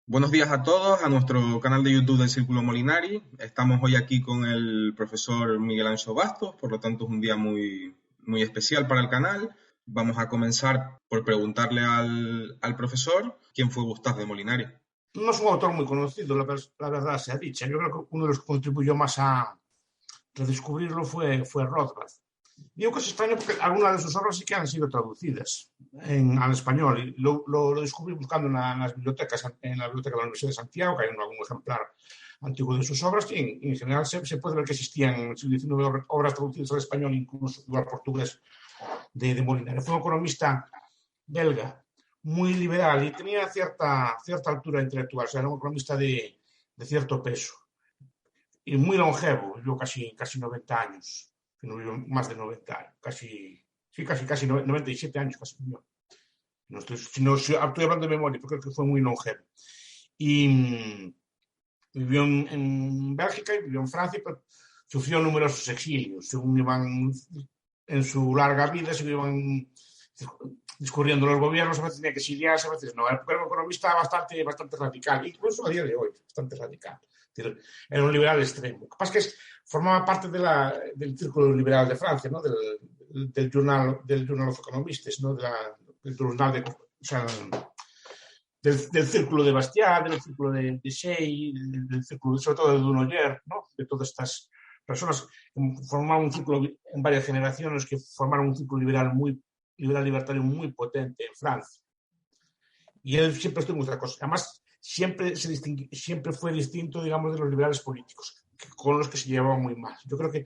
Buenos días a todos, a nuestro canal de YouTube del Círculo Molinari. Estamos hoy aquí con el profesor Miguel Anxo Bastos, por lo tanto es un día muy especial para el canal. Vamos a comenzar por preguntarle al profesor quién fue Gustave de Molinari. No es un autor muy conocido, la verdad sea dicha. Yo creo que uno de los que contribuyó más a redescubrirlo fue Rothbard. Digo que es extraño porque algunas de sus obras sí que han sido traducidas al español. Y lo descubrí buscando en las bibliotecas, en la biblioteca de la Universidad de Santiago, que hay algún ejemplar antiguo de sus obras, y en general se puede ver que existían en el siglo XIX obras traducidas al español, incluso al portugués, de Molinari. Fue un economista belga muy liberal y tenía cierta altura intelectual, o sea, era un economista de cierto peso y muy longevo, vivió casi 90 años, que no vivió más de 90 años, casi 97 años casi vivió. No estoy, estoy hablando de memoria, porque creo que fue muy longevo. Y vivió en Bélgica y vivió en Francia, pero sufrió numerosos exilios. Según iban en su larga vida, se iban discurriendo los gobiernos, a veces tenía que exiliarse, a veces no. Era un economista bastante radical, incluso a día de hoy, bastante radical. Era un liberal extremo. Lo que pasa es que formaba parte del círculo liberal de Francia, ¿no? del Journal of Economists, ¿no? Del journal del círculo de Bastiat, del círculo de Shea, del círculo, sobre todo de Dunoyer, ¿no? De todas estas personas que formaron un círculo en varias generaciones, que formaron un círculo liberal libertario muy potente en Francia. Y él siempre estuvo en otra cosa. Además, siempre fue distinto, digamos, de los liberales políticos, con los que se llevaban muy mal. Yo creo que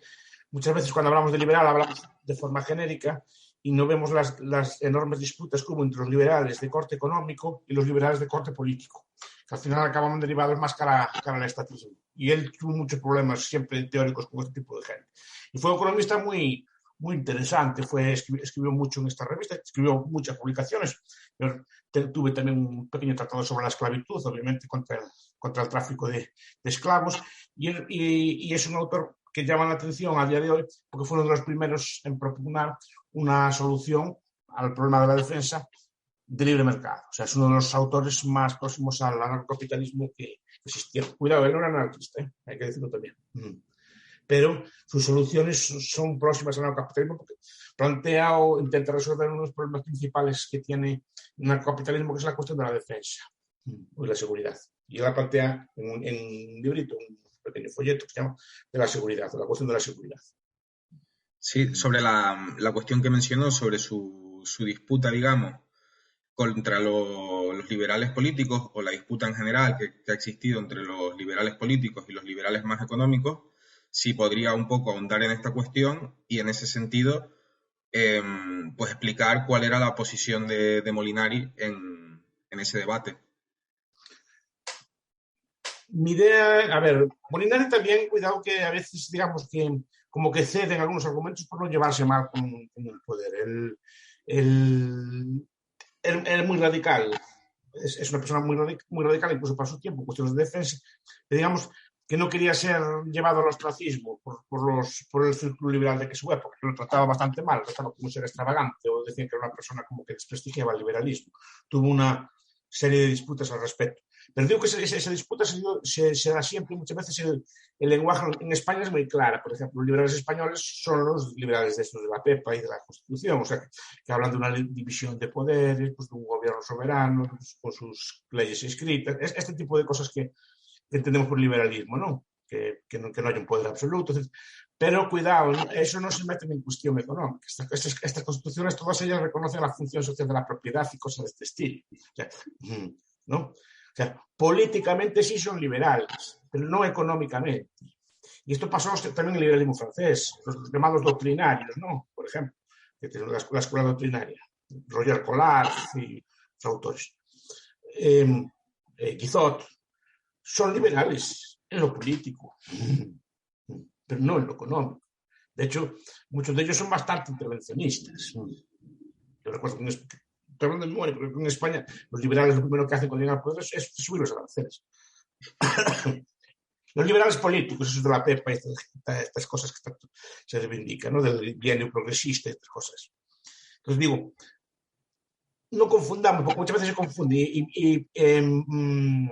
muchas veces cuando hablamos de liberal hablamos de forma genérica y no vemos las enormes disputas que hubo entre los liberales de corte económico y los liberales de corte político, que al final acababan derivados más cara al estatismo. Y él tuvo muchos problemas siempre teóricos con este tipo de gente. Y fue un economista muy interesante, escribió mucho en esta revista, escribió muchas publicaciones. Yo tuve también un pequeño tratado sobre la esclavitud, obviamente contra el tráfico de esclavos, y es un autor que llama la atención a día de hoy porque fue uno de los primeros en propugnar una solución al problema de la defensa de libre mercado. O sea, es uno de los autores más próximos al anarcocapitalismo que existía. Cuidado, él no era anarquista, hay que decirlo también. Pero sus soluciones son próximas al anarcocapitalismo porque plantea o intenta resolver uno de los problemas principales que tiene el anarcocapitalismo, que es la cuestión de la defensa y la seguridad. Y él la plantea en un librito, un pequeño folleto que se llama de la seguridad, o la cuestión de la seguridad. Sí, sobre la cuestión que mencionó, sobre su disputa, digamos, contra los liberales políticos o la disputa en general que ha existido entre los liberales políticos y los liberales más económicos, sí podría un poco ahondar en esta cuestión y en ese sentido, pues explicar cuál era la posición de Molinari en ese debate. Mi idea, a ver, Molinari también, cuidado que a veces, digamos que como que cede en algunos argumentos por no llevarse mal con el poder. Él es muy radical, es una persona muy radical, incluso para su tiempo, cuestiones de defensa, pero digamos que no quería ser llevado al ostracismo por el círculo liberal de que su época, que lo trataba bastante mal, lo trataba como ser extravagante, o decían que era una persona como que desprestigiaba el liberalismo. Tuvo una serie de disputas al respecto. Pero digo que esa disputa se da siempre, muchas veces el lenguaje en España es muy clara. Por ejemplo, los liberales españoles son los liberales de estos de la PEPA y de la Constitución, o sea, que hablan de una división de poderes, pues, de un gobierno soberano, con sus leyes escritas, este tipo de cosas que entendemos por liberalismo, ¿no? Que no haya un poder absoluto. Pero cuidado, eso no se mete en cuestión económica. Estas constituciones, todas ellas reconocen la función social de la propiedad y cosas de este estilo. O sea, ¿no? O sea, políticamente sí son liberales, pero no económicamente. Y esto pasó también en el liberalismo francés, los llamados doctrinarios, ¿no? Por ejemplo, que tienen la escuela doctrinaria, Roger Collard y los autores. Guizot, son liberales en lo político, pero no en lo económico. De hecho, muchos de ellos son bastante intervencionistas. Yo recuerdo que estoy hablando de memoria, porque en España los liberales lo primero que hacen cuando llegan al poder es subir los aranceles. Los liberales políticos, eso de la PEPA, estas cosas que se reivindican, ¿no? Del bienio progresista, estas cosas. Entonces digo, no confundamos, porque muchas veces se confunde.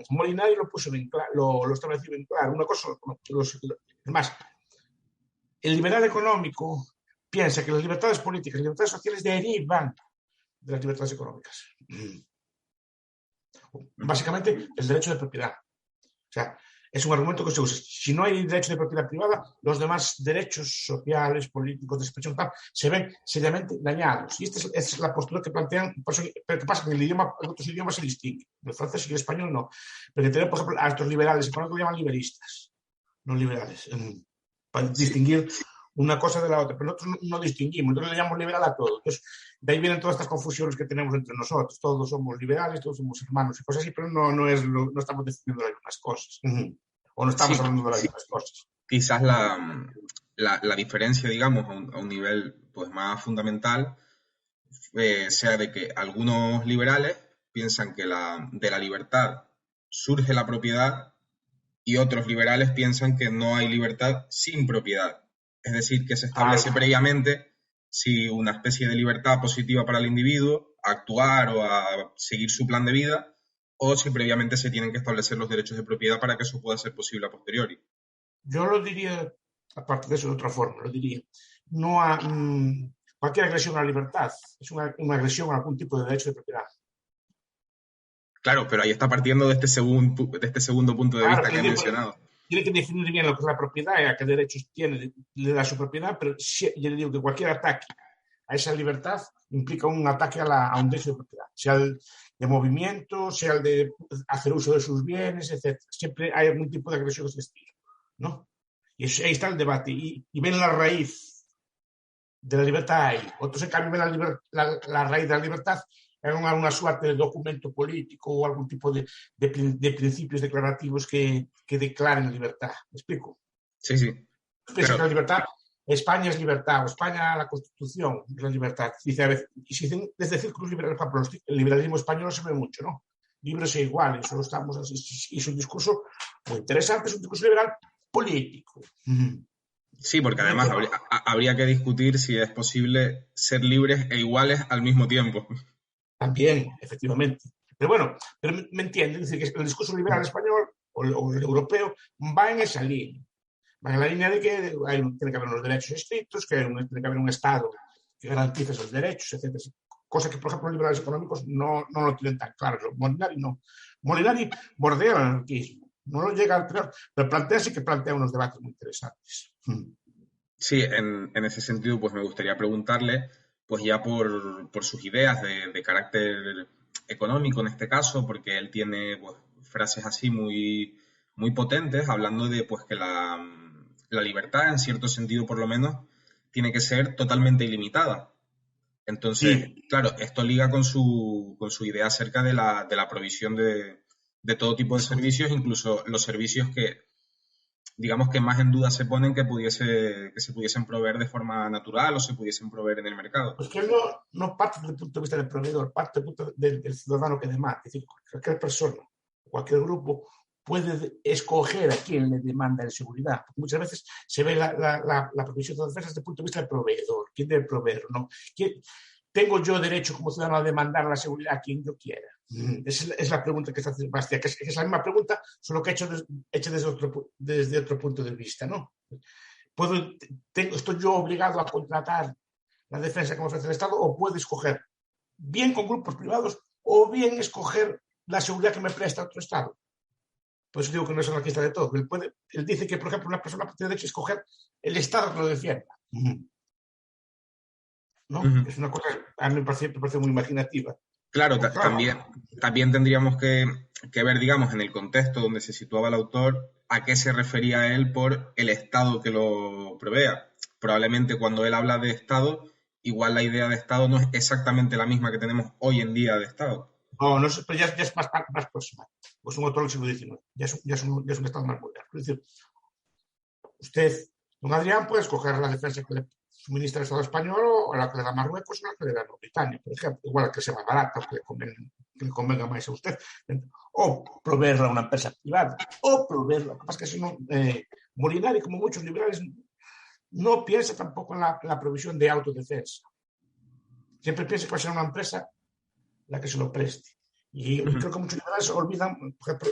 Molinari lo puso bien claro, lo estableció bien claro. Una cosa, es más, el liberal económico piensa que las libertades políticas y las libertades sociales derivan de las libertades económicas. Básicamente, el derecho de propiedad. O sea, es un argumento que se usa. Si no hay derecho de propiedad privada, los demás derechos sociales, políticos, de expresión, tal, se ven seriamente dañados. Y esta es la postura que plantean. Pero ¿qué pasa? Que en el idioma, en otros idiomas se distingue. En el francés y el español no. Pero tenemos, por ejemplo, a estos liberales, que lo llaman liberistas, no liberales, para distinguir una cosa de la otra. Pero nosotros no distinguimos, nosotros le llamamos liberal a todo. Entonces, de ahí vienen todas estas confusiones que tenemos entre nosotros. Todos somos liberales, todos somos hermanos y cosas así, pero no estamos defendiendo las mismas cosas. O no estamos hablando de las mismas cosas. Quizás la diferencia, digamos, a un nivel pues, más fundamental, sea de que algunos liberales piensan que de la libertad surge la propiedad y otros liberales piensan que no hay libertad sin propiedad. Es decir, que se establece previamente si una especie de libertad positiva para el individuo a actuar o a seguir su plan de vida, o si previamente se tienen que establecer los derechos de propiedad para que eso pueda ser posible a posteriori. Yo lo diría, aparte de eso, de otra forma, lo diría. No a, cualquier agresión a la libertad es una agresión a algún tipo de derecho de propiedad. Claro, pero ahí está partiendo de este segundo punto de vista que he mencionado. Tiene que definir bien lo que es la propiedad y a qué derechos le da su propiedad, pero yo le digo que cualquier ataque a esa libertad implica un ataque a un derecho de propiedad, sea el de movimiento, sea el de hacer uso de sus bienes, etc. Siempre hay algún tipo de agresión de este estilo, ¿no? Y ahí está el debate. Y ven la raíz de la libertad ahí. Otros, en cambio, ven la raíz de la libertad en una suerte de documento político o algún tipo de principios declarativos que declaren la libertad. ¿Me explico? Sí, sí. Piensa que la libertad, España es libertad, o España, la Constitución es la libertad. Dice a veces, y si dicen desde círculos liberales, por ejemplo, el liberalismo español se ve mucho, ¿no? Libres e iguales, solo estamos así. Y es un discurso muy interesante, es un discurso liberal político. Sí, porque además habría que discutir si es posible ser libres e iguales al mismo tiempo. También, efectivamente. Pero bueno, me entienden, es decir, que el discurso liberal español o el europeo va en esa línea. Va en la línea de que tiene que haber unos derechos estrictos, que tiene que haber un Estado que garantice esos derechos, etc. Cosa que, por ejemplo, los liberales económicos no lo tienen tan claro. Molinari no. Molinari bordea el anarquismo. No lo llega al tener, pero sí que plantea unos debates muy interesantes. Sí, en ese sentido, pues me gustaría preguntarle, pues ya por sus ideas de carácter económico en este caso, porque él tiene pues, frases así muy, muy potentes, hablando de pues que la libertad, en cierto sentido por lo menos, tiene que ser totalmente ilimitada. Entonces, sí. Claro, esto liga con su idea acerca de la provisión de todo tipo de servicios, incluso los servicios que, digamos que más en duda se ponen que se pudiesen proveer de forma natural o se pudiesen proveer en el mercado. Pues que no parte desde el punto de vista del proveedor, parte del ciudadano que demanda. Es decir, cualquier persona, cualquier grupo puede escoger a quién le demanda de seguridad. Porque muchas veces se ve la provisión de defensa desde el punto de vista del proveedor. ¿Quién debe proveer? ¿No? ¿Tengo yo derecho como ciudadano a demandar la seguridad a quien yo quiera? Esa es la pregunta que está haciendo Sebastián, que es la misma pregunta, solo que hecho desde otro punto de vista, ¿no? ¿Estoy yo obligado a contratar la defensa que me ofrece el Estado o puedo escoger bien con grupos privados o bien escoger la seguridad que me presta otro Estado? Por eso digo que no es anarquista de todo. Él dice que, por ejemplo, una persona tiene derecho a escoger el Estado que lo defienda. ¿No? Es una cosa, a mí me parece muy imaginativa. Claro, también tendríamos que ver, digamos, en el contexto donde se situaba el autor, a qué se refería él por el Estado que lo provea. Probablemente cuando él habla de Estado, igual la idea de Estado no es exactamente la misma que tenemos hoy en día de Estado. No sé, pero ya es más próxima. Pues un autor del siglo XIX, ya es un Estado más moderno. Es decir, usted, don Adrián, puede escoger la defensa que le suministra el Estado español o la que le da Marruecos o la que le da Britania, por ejemplo, igual la que sea más barata o que le convenga más a usted, o proveerla a una empresa privada, o proveerla. Lo que pasa es que si no, Molinari, como muchos liberales, no piensa tampoco en la provisión de autodefensa. Siempre piensa que va a ser una empresa la que se lo preste. Y creo que muchos liberales olvidan, por ejemplo,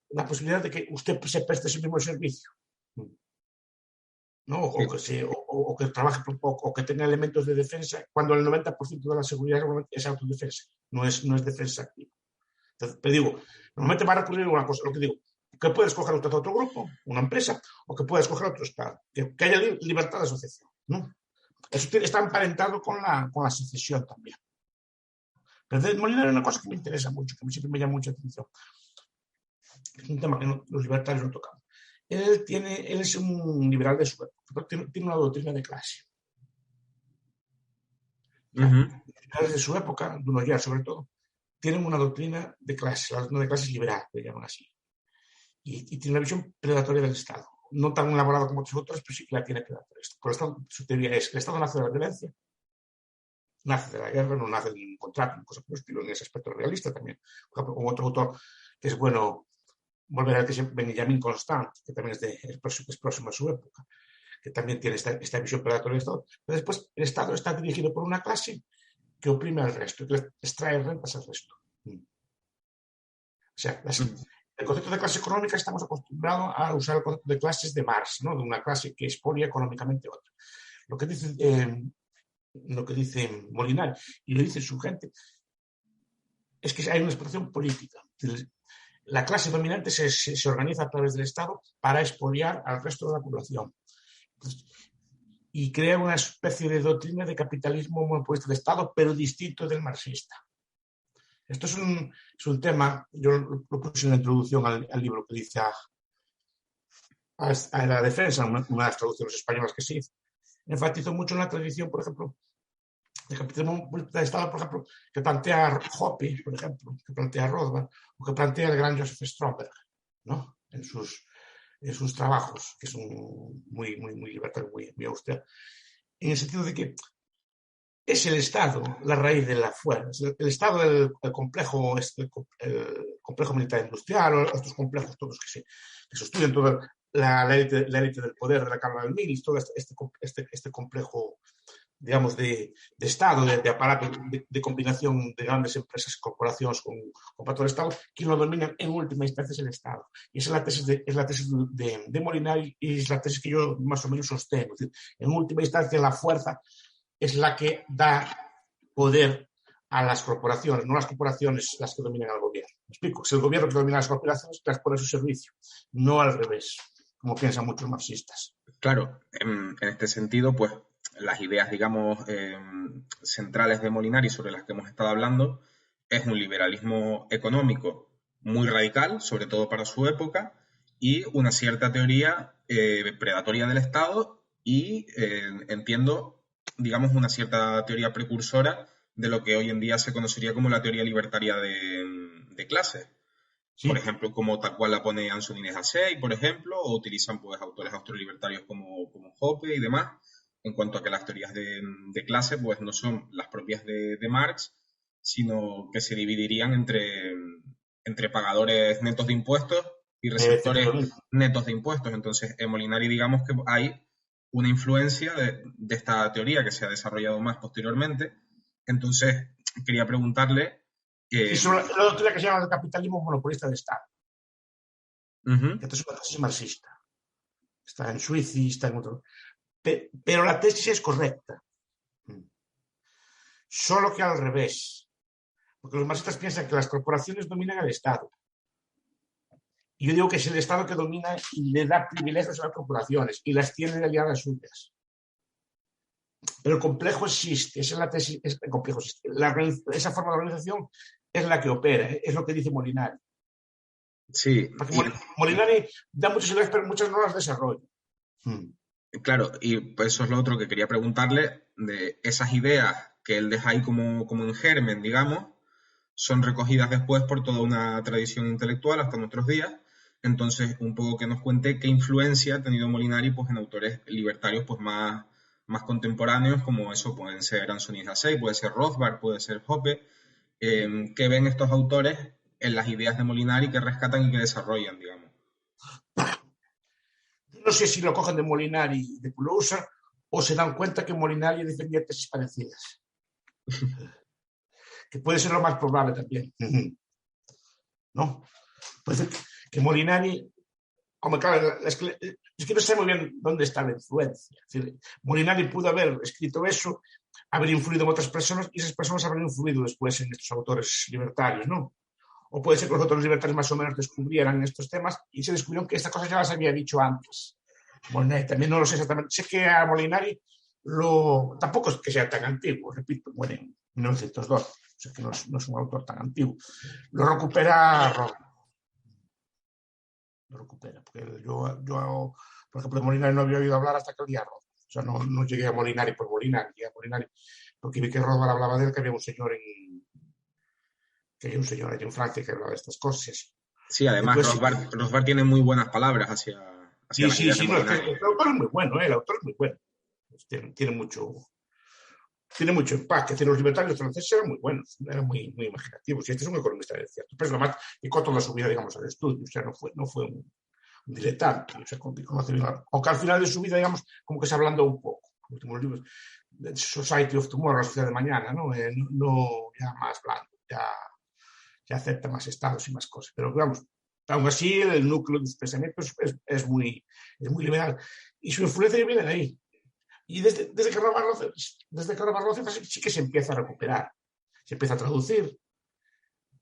la posibilidad de que usted se preste ese mismo servicio, ¿no? O que trabaje o que tenga elementos de defensa, cuando el 90% de la seguridad es autodefensa, no es defensa activa. Entonces, te digo, normalmente va a recurrir a una cosa, lo que digo, que puede escoger otro grupo, una empresa, o que puede escoger otro Estado, que haya libertad de asociación, ¿no? Eso está emparentado con la secesión también. Pero de Molinari hay una cosa que me interesa mucho, que siempre me llama mucha atención. Es un tema que los libertarios no tocan. Él es un liberal de su época, tiene una doctrina de clase. Los liberales de su época, Dunoyer sobre todo, tienen una doctrina de clase, la doctrina de clase es liberal, le llaman así. Y tiene una visión predatoria del Estado. No tan elaborada como otras otras, pero sí que la tiene predatoria. Por esto, su teoría es que el Estado nace de la violencia, nace de la guerra, no nace de un contrato, una cosa por el estilo, en ese aspecto realista también. Por ejemplo, como otro autor que es bueno volver al que es Benjamin Constant, que también es próximo a su época, que también tiene esta visión predatoria del Estado. Pero después el Estado está dirigido por una clase que oprime al resto, que extrae rentas al resto. O sea, el concepto de clase económica estamos acostumbrados a usar el concepto de clases de Marx, ¿no? De una clase que expolia económicamente a otra. Lo que dice Molinari y lo dice su gente es que hay una expresión política. La clase dominante se organiza a través del Estado para expoliar al resto de la población. Entonces, y crea una especie de doctrina de capitalismo monopolista de Estado, pero distinto del marxista. Esto es un tema, yo lo puse en la introducción al libro que dice a la defensa, una de las traducciones españolas que se hizo. Enfatizo mucho en la tradición, por ejemplo, de capitalismo de Estado, por ejemplo, que plantea Hoppe, por ejemplo, que plantea Rothbard, o que plantea el gran Joseph Stromberg, ¿no? En sus trabajos, que son muy libertarios, muy austeros, en el sentido de que es el Estado la raíz de la fuerza. El Estado del complejo, el complejo militar industrial, o estos complejos todos que se estudian, toda la élite del poder de la Cámara del Milis, todo este complejo, digamos, de Estado, de aparato, de combinación de grandes empresas, corporaciones con todo el Estado, quien lo domina en última instancia es el Estado. Y esa es la tesis de Molinari y es la tesis que yo más o menos sostengo. Es decir, en última instancia la fuerza es la que da poder a las corporaciones, no las corporaciones las que dominan al gobierno. ¿Me explico? Es el gobierno que domina las corporaciones que las pone a su servicio, no al revés, como piensan muchos marxistas. Claro, en este sentido, pues las ideas, digamos, centrales de Molinari sobre las que hemos estado hablando es un liberalismo económico muy radical, sobre todo para su época, y una cierta teoría predatoria del Estado y entiendo, digamos, una cierta teoría precursora de lo que hoy en día se conocería como la teoría libertaria de clases. Sí. Por ejemplo, como tal cual la pone Antonin Hacey, por ejemplo, o utilizan pues autores austrolibertarios como Hoppe y demás, en cuanto a que las teorías de clase pues no son las propias de Marx, sino que se dividirían entre pagadores netos de impuestos y receptores netos de impuestos. Entonces, en Molinari digamos que hay una influencia de esta teoría que se ha desarrollado más posteriormente. Entonces, quería preguntarle... y sobre la doctrina que se llama el capitalismo monopolista de Estado. Que esto es una tesis marxista. Está en Suiza y está en otro... Pero la tesis es correcta. Solo que al revés. Porque los marxistas piensan que las corporaciones dominan al Estado. Y yo digo que es el Estado que domina y le da privilegios a las corporaciones y las tiene aliadas suyas. Pero el complejo existe, esa es la tesis, el complejo existe. Esa forma de organización es la que opera, es lo que dice Molinari. Sí. Porque Molinari da muchas ideas, pero muchas no las desarrolla. Claro, y pues eso es lo otro que quería preguntarle, de esas ideas que él deja ahí como en germen, digamos, son recogidas después por toda una tradición intelectual hasta nuestros días. Entonces, un poco que nos cuente qué influencia ha tenido Molinari pues, en autores libertarios pues, más contemporáneos, como eso pueden ser Antonin Hacey, puede ser Rothbard, puede ser Hoppe, que ven estos autores en las ideas de Molinari que rescatan y que desarrollan, digamos. No sé si lo cogen de Molinari de Pullosa o se dan cuenta que Molinari defendía tesis parecidas. que puede ser lo más probable también. ¿No? Puede ser que Molinari, como claro, es que no sé muy bien dónde está la influencia. Es decir, Molinari pudo haber escrito eso, haber influido en otras personas y esas personas habrán influido después en estos autores libertarios, ¿no? O puede ser que los autores libertarios más o menos descubrieran estos temas y se descubrieron que estas cosas ya las había dicho antes. Molinari también no lo sé exactamente. Sé que a Molinari tampoco es que sea tan antiguo, repito, muere en 1902, o sea que no es un autor tan antiguo. Lo recupera porque yo, por ejemplo, de Molinari no había oído hablar hasta que el día Roth. O sea, no llegué a Molinari por Molinari, llegué a Molinari porque vi que Rothbard hablaba de él, que había un señor allí en Francia que hablaba de estas cosas. Sí, además Entonces, Rothbard tiene muy buenas palabras hacia las ideas de no, Molinari. el autor es muy bueno, el autor es muy bueno. Tiene mucho empaque. Los libertarios franceses eran muy buenos, eran muy imaginativos. Y este es un economista de cierto. Pero además dedicó toda su vida, digamos, al estudio. O sea, no fue un diletante. O sea, aunque al final de su vida, digamos, como que se ablandó un poco. Los últimos libros, Society of Tomorrow, la sociedad de mañana, ¿no? Ya más blando, ya acepta más estados y más cosas. Pero, digamos, aún así, el núcleo de sus pensamientos es muy liberal. Y su influencia viene de ahí. Y desde que Rothbard sí que se empieza a recuperar, se empieza a traducir.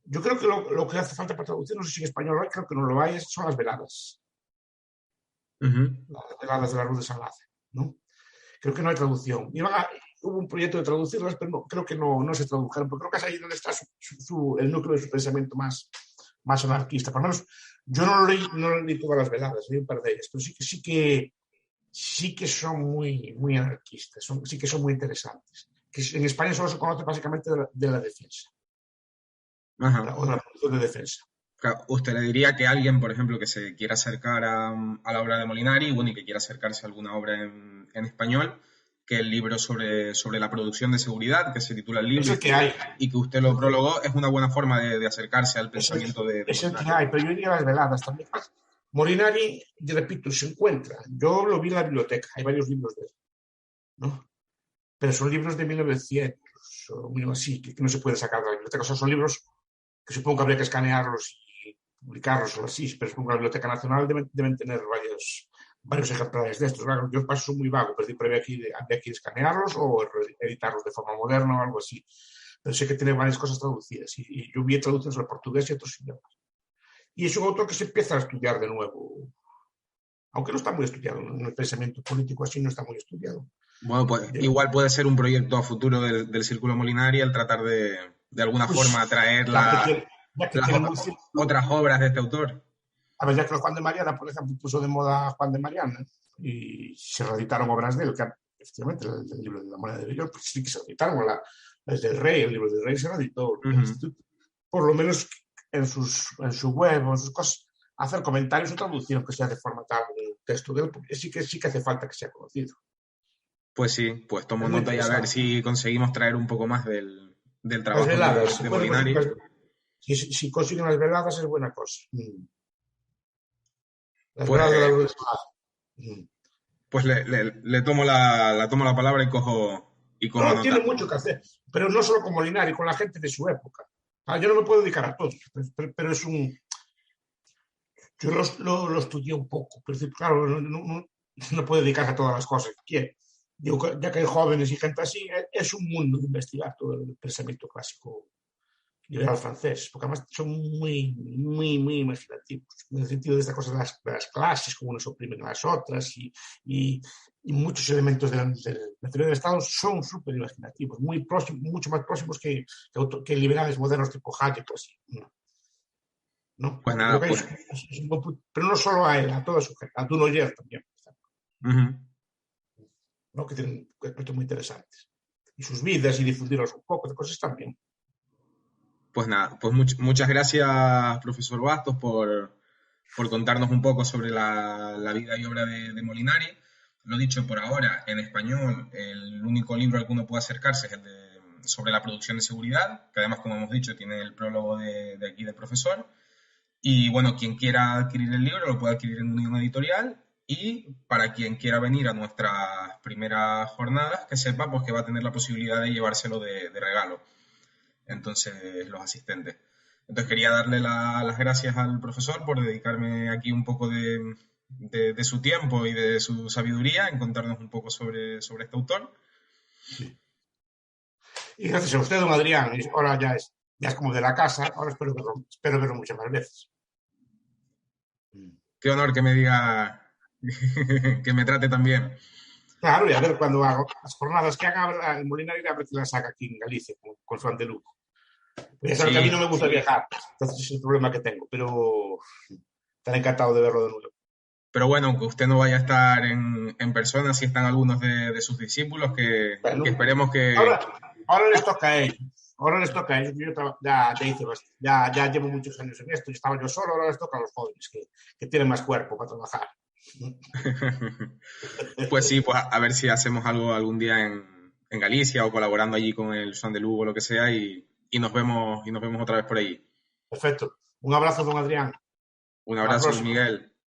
Yo creo que lo que hace falta para traducir, no sé si en español hay, creo que no lo hay, son las veladas. Las veladas de la Ruz de San Lázaro, ¿no? Creo que no hay traducción. Hubo un proyecto de traducirlas, pero creo que no se tradujeron, porque creo que es ahí donde está el núcleo de su pensamiento más anarquista. Por lo menos, yo no leí todas las veladas, leí un par de ellas, pero sí que son muy anarquistas, sí que son muy interesantes. Que en España solo se conoce básicamente de la defensa. Ajá. O de la producción de defensa. Usted le diría que alguien, por ejemplo, que se quiera acercar a la obra de Molinari, bueno, y que quiera acercarse a alguna obra en español, que el libro sobre la producción de seguridad, que se titula el libro, Es el que hay. y que usted lo prologó, es una buena forma de acercarse al pensamiento de Es el Molinari. que hay, pero yo diría las veladas también. Molinari, repito, se encuentra. Yo lo vi en la biblioteca, hay varios libros de él, ¿no? Pero son libros de 1900 o algo así, que no se pueden sacar de la biblioteca. O sea, son libros que supongo que habría que escanearlos y publicarlos o así, pero supongo que la Biblioteca Nacional deben tener varios ejemplares de estos. Claro, yo paso muy vago, pero habría que escanearlos o editarlos de forma moderna o algo así. Pero sé que tiene varias cosas traducidas y yo vi traducciones al portugués y a otros idiomas. Y es un autor que se empieza a estudiar de nuevo, aunque no está muy estudiado, en el pensamiento político así no está muy estudiado. Bueno, pues igual puede ser un proyecto a futuro del Círculo Molinari el tratar de alguna forma atraer ya que tiene otras obras de este autor. A ver, ya que Juan de Mariana, por ejemplo, puso de moda Juan de Mariana y se reeditaron obras de él, que efectivamente el libro de la moneda de Bellón, pues sí que se reeditaron, el del Rey, el libro del Rey se reeditó, el instituto, por lo menos en su web o en sus cosas, hacer comentarios o traducción que sea de forma tal el texto de él, porque sí que hace falta que sea conocido. Pues sí, pues tomo nota y a ver si conseguimos traer un poco más del trabajo veladas, de Molinari. Si consiguen las veladas es buena cosa. Las Pues, veladas de la Luz de San pues le tomo la palabra y cojo nota. Tiene mucho que hacer, pero no solo con Molinari, con la gente de su época. Yo no me puedo dedicar a todos, pero es un... Yo lo estudié un poco, pero claro, no puedo dedicarse a todas las cosas que quiere. Digo, ya que hay jóvenes y gente así, es un mundo de investigar todo el pensamiento clásico liberal francés, porque además son muy imaginativos, en el sentido de esta cosa de las clases, como unos oprimen a las otras, y muchos elementos de la teoría del Estado son súper imaginativos, mucho más próximos que liberales modernos tipo Hayek o así. ¿No? Pues nada, pues... pero no solo a él, a toda su gente, a Dunoyer también, ¿no? Que tienen aspectos muy interesantes. Y sus vidas y difundirlos un poco, de cosas también. Pues nada, pues muchas gracias, profesor Bastos, por contarnos un poco sobre la vida y obra de Molinari. Lo dicho, por ahora, en español, el único libro al que uno puede acercarse es el sobre la producción de seguridad, que además, como hemos dicho, tiene el prólogo de aquí del profesor. Y bueno, quien quiera adquirir el libro lo puede adquirir en Unión Editorial. Y para quien quiera venir a nuestras primeras jornadas, que sepa pues, que va a tener la posibilidad de llevárselo de regalo. entonces los asistentes. Entonces quería darle las gracias al profesor por dedicarme aquí un poco de su tiempo y de su sabiduría en contarnos un poco sobre este autor. Y gracias a usted, don Adrián. Ahora ya es como de la casa, ahora espero verlo muchas más veces. Qué honor que me diga que me trate tan bien. Claro, y a ver cuando hago las jornadas que haga el Molinari, a ver si las saca aquí en Galicia con su andaluz. Ya sabe que a mí no me gusta viajar, entonces es el problema que tengo, pero estaré encantado de verlo de nuevo. Pero bueno, aunque usted no vaya a estar en persona, sí están algunos de sus discípulos Bueno, que esperemos que... ahora les toca a ellos. Ahora les toca a ellos. Ya llevo muchos años en esto. Yo estaba yo solo, ahora les toca a los jóvenes que tienen más cuerpo para trabajar. Pues sí, pues a ver si hacemos algo algún día en Galicia o colaborando allí con el Son de Lugo o lo que sea y nos vemos otra vez por allí. Perfecto. Un abrazo, don Adrián. Un Hasta la abrazo, próxima. Miguel.